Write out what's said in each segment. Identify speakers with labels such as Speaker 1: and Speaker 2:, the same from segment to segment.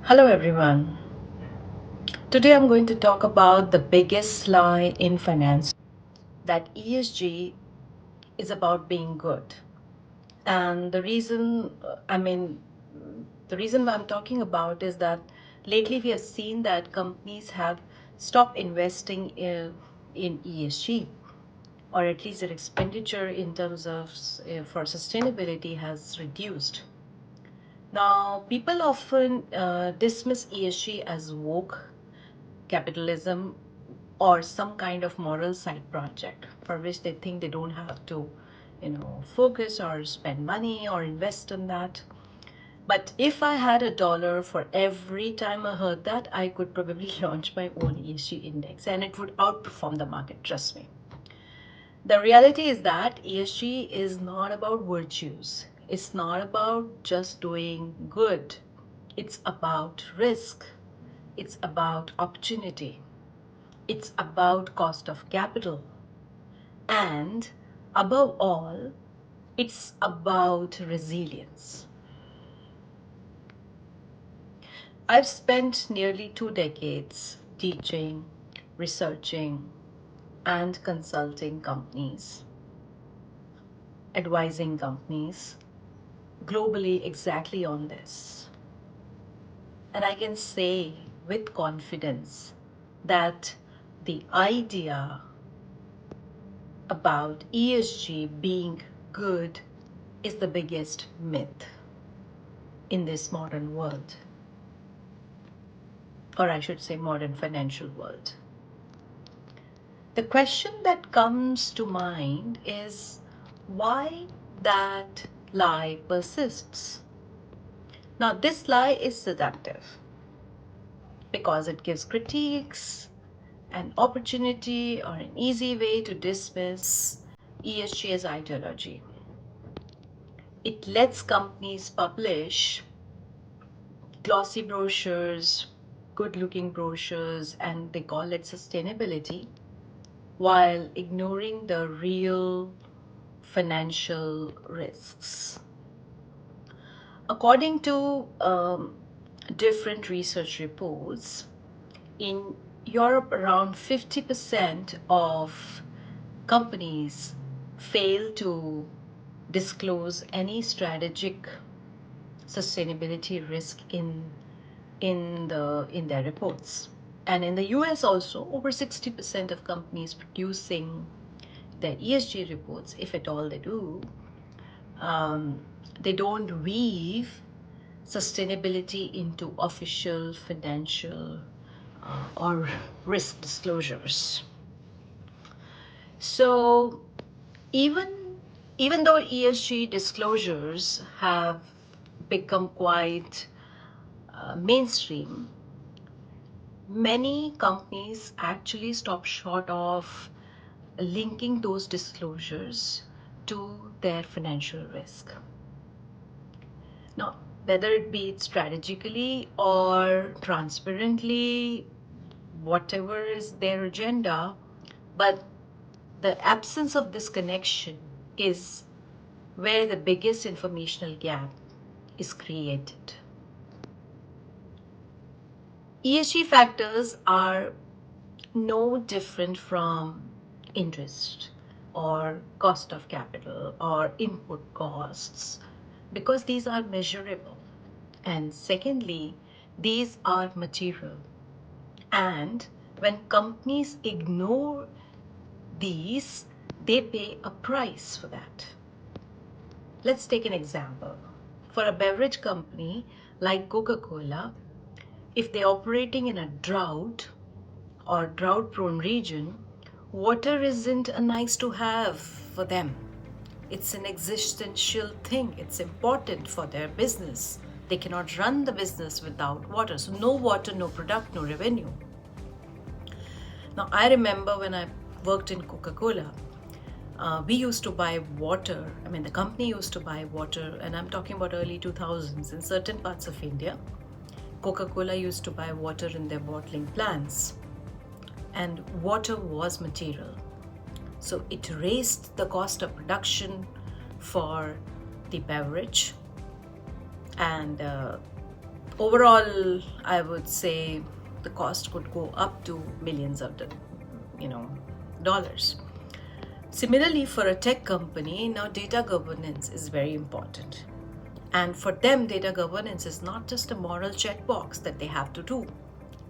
Speaker 1: Hello everyone. Today I'm going to talk about the biggest lie in finance, that ESG is about being good. And the reason why I'm talking about is that lately we have seen that companies have stopped investing in ESG, or at least their expenditure in terms of for sustainability has reduced. Now, people often dismiss ESG as woke capitalism or some kind of moral side project for which they think they don't have to focus or spend money or invest in that. But if I had a dollar for every time I heard that, I could probably launch my own ESG index and it would outperform the market, trust me. The reality is that ESG is not about virtues. It's not about just doing good. It's about risk. It's about opportunity. It's about cost of capital. And above all, it's about resilience. I've spent nearly 2 decades teaching, researching, and consulting companies, advising companies globally exactly on this. And I can say with confidence that the idea about ESG being good is the biggest myth in this modern world, or I should say modern financial world. The question that comes to mind is why that lie persists. Now, this lie is seductive because it gives critiques an opportunity or an easy way to dismiss ESG as ideology. It lets companies publish glossy brochures, good looking brochures, and they call it sustainability while ignoring the real financial risks. According to different research reports, in Europe, around 50% of companies fail to disclose any strategic sustainability risk in their reports. And in the US also, over 60% of companies producing their ESG reports, if at all they do, they don't weave sustainability into official financial or risk disclosures. So even even though ESG disclosures have become quite mainstream, many companies actually stop short of linking those disclosures to their financial risk. Now, whether it be strategically or transparently, whatever is their agenda, but the absence of this connection is where the biggest informational gap is created. ESG factors are no different from interest or cost of capital or input costs because these are measurable. And secondly, these are material. And when companies ignore these, they pay a price for that. Let's take an example. For a beverage company like Coca-Cola, if they're operating in a drought or drought prone region, water isn't a nice to have for them. It's an existential thing. It's important for their business. They cannot run the business without water. So, no water, no product, no revenue. Now, I remember when I worked in Coca-Cola, we used to buy water. I mean, the company used to buy water, and I'm talking about early 2000s in certain parts of India. Coca-Cola used to buy water in their bottling plants, and water was material. So it raised the cost of production for the beverage, and overall, I would say the cost could go up to millions of dollars. Similarly, for a tech company, now data governance is very important. And for them, data governance is not just a moral checkbox that they have to do.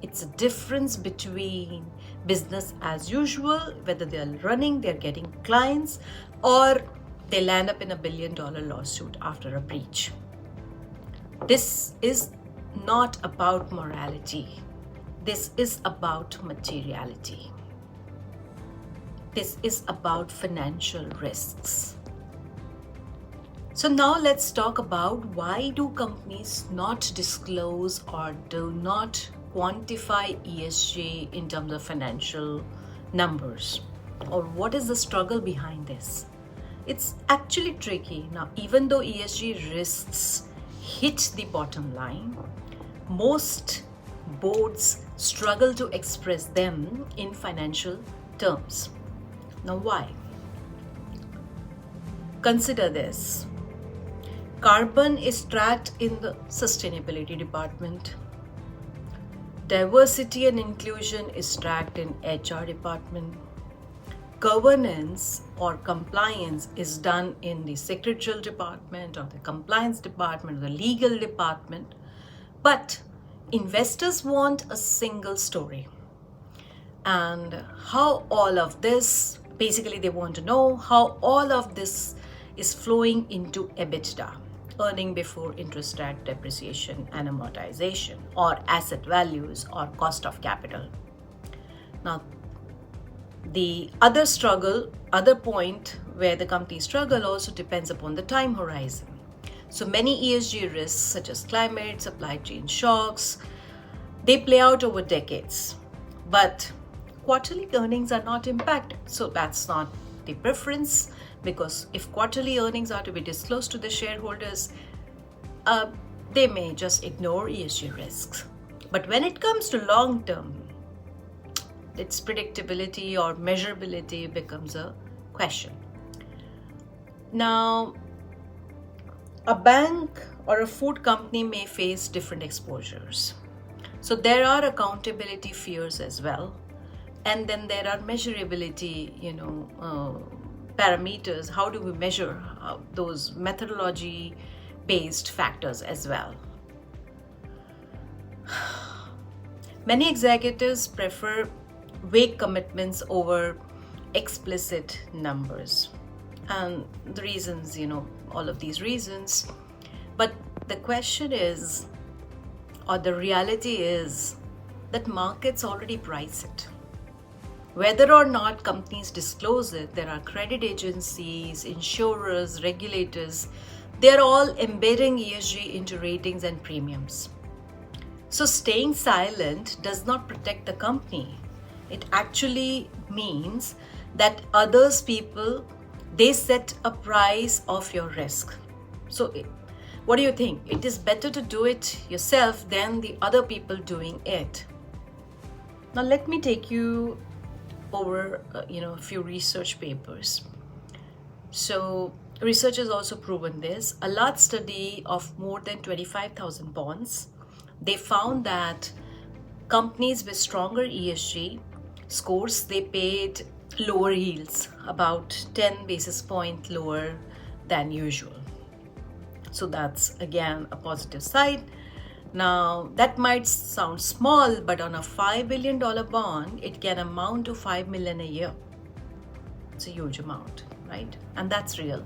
Speaker 1: It's a difference between business as usual, whether they're running, they're getting clients, or they land up in a billion-dollar lawsuit after a breach. This is not about morality. This is about materiality. This is about financial risks. So now let's talk about why do companies not disclose or do not quantify ESG in terms of financial numbers, or what is the struggle behind this? It's actually tricky. Now, even though ESG risks hit the bottom line, most boards struggle to express them in financial terms. Now, why? Consider this. Carbon is tracked in the sustainability department. Diversity and inclusion is tracked in HR department. Governance or compliance is done in the secretarial department or the compliance department or the legal department. But investors want a single story. And how all of this, basically they want to know how all of this is flowing into EBITDA, earning before interest, tax, depreciation and amortization, or asset values, or cost of capital. Now, the other point where the company struggle also depends upon the time horizon. So many ESG risks such as climate, supply chain shocks, they play out over decades. But quarterly earnings are not impacted. So that's not the preference, because if quarterly earnings are to be disclosed to the shareholders, they may just ignore ESG risks. But when it comes to long term, its predictability or measurability becomes a question. Now, a bank or a food company may face different exposures. So there are accountability fears as well. And then there are measurability, parameters. How do we measure those methodology-based factors as well? Many executives prefer vague commitments over explicit numbers. And the reasons, all of these reasons. But the question is, or the reality is, that markets already price it. Whether or not companies disclose it, there are credit agencies, insurers, regulators, they're all embedding ESG into ratings and premiums. So staying silent does not protect the company. It actually means that people, they set a price of your risk. So what do you think? It is better to do it yourself than the other people doing it. Now let me take you over a few research papers. So research has also proven this. A large study of more than 25,000 bonds, they found that companies with stronger ESG scores, they paid lower yields, about 10 basis points lower than usual. So that's again a positive side. Now, that might sound small, but on a $5 billion bond, it can amount to $5 million a year. It's a huge amount, right? And that's real.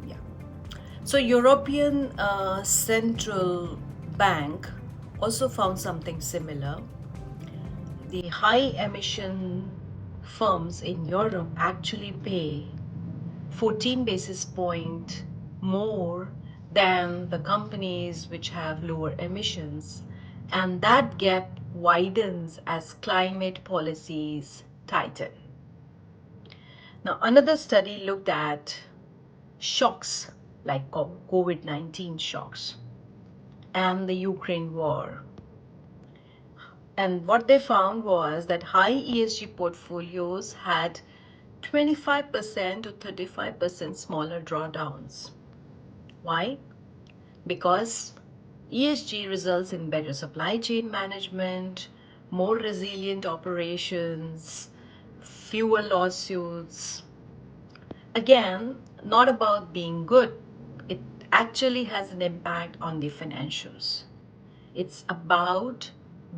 Speaker 1: Yeah. So European Central Bank also found something similar. The high emission firms in Europe actually pay 14 basis points more than the companies which have lower emissions, and that gap widens as climate policies tighten. Now, another study looked at shocks like COVID-19 shocks and the Ukraine war. And what they found was that high ESG portfolios had 25% to 35% smaller drawdowns. Why? because ESG results in better supply chain management, more resilient operations, fewer lawsuits. Again, not about being good. It actually has an impact on the financials. It's about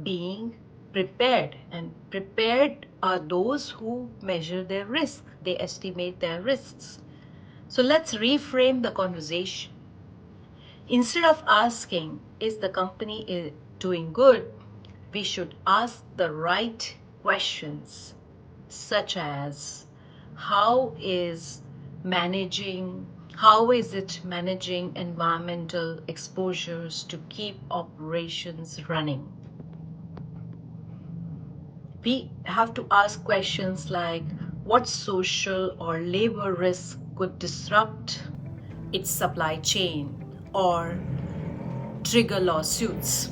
Speaker 1: being prepared, and prepared are those who measure their risk, they estimate their risks. So let's reframe the conversation. Instead of asking, is the company doing good, we should ask the right questions, such as managing how is it managing environmental exposures to keep operations running? We have to ask questions like, what social or labor risk could disrupt its supply chain or trigger lawsuits?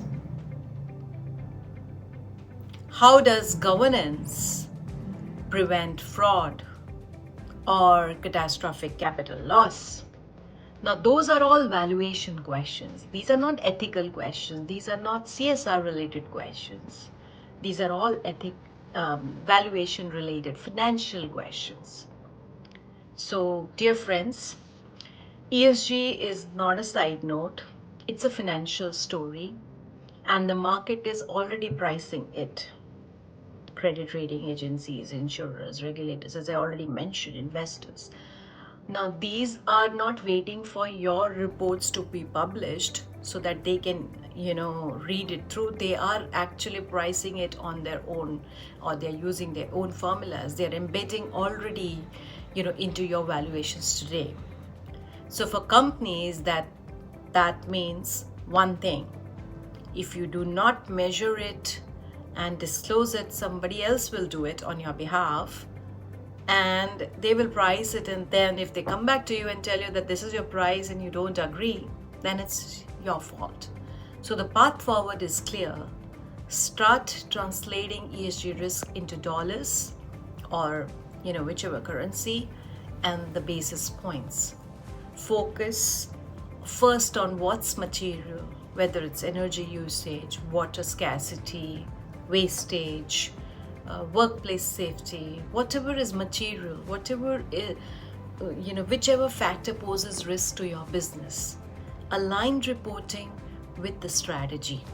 Speaker 1: How does governance prevent fraud or catastrophic capital loss? Now, those are all valuation questions. These are not ethical questions. These are not CSR related questions. These are all valuation related financial questions. So, dear friends, ESG is not a side note. It's a financial story, and the market is already pricing it. Credit rating agencies, insurers, regulators, as I already mentioned, investors. Now, these are not waiting for your reports to be published so that they can, read it through. They are actually pricing it on their own, or they're using their own formulas. They're embedding already, into your valuations today. So for companies, that means one thing. If you do not measure it and disclose it, somebody else will do it on your behalf, and they will price it, and then if they come back to you and tell you that this is your price and you don't agree, then it's your fault. So the path forward is clear. Start translating ESG risk into dollars, or whichever currency, and the basis points. Focus first on what's material, whether it's energy usage, water scarcity, wastage, workplace safety, whatever is material, whichever factor poses risk to your business. Aligned reporting with the strategy.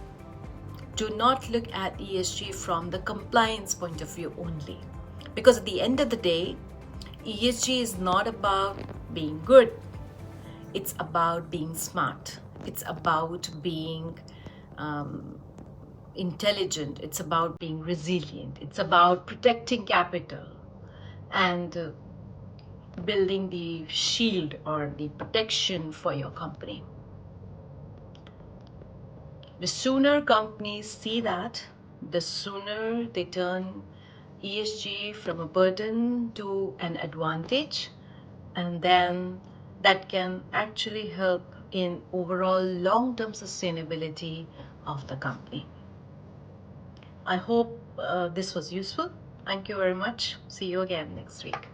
Speaker 1: Do not look at ESG from the compliance point of view only, because at the end of the day, ESG is not about being good. It's about being smart. It's about being intelligent. It's about being resilient. It's about protecting capital and building the shield or the protection for your company. The sooner companies see that, the sooner they turn ESG from a burden to an advantage, and then that can actually help in overall long-term sustainability of the company. I hope this was useful. Thank you very much. See you again next week.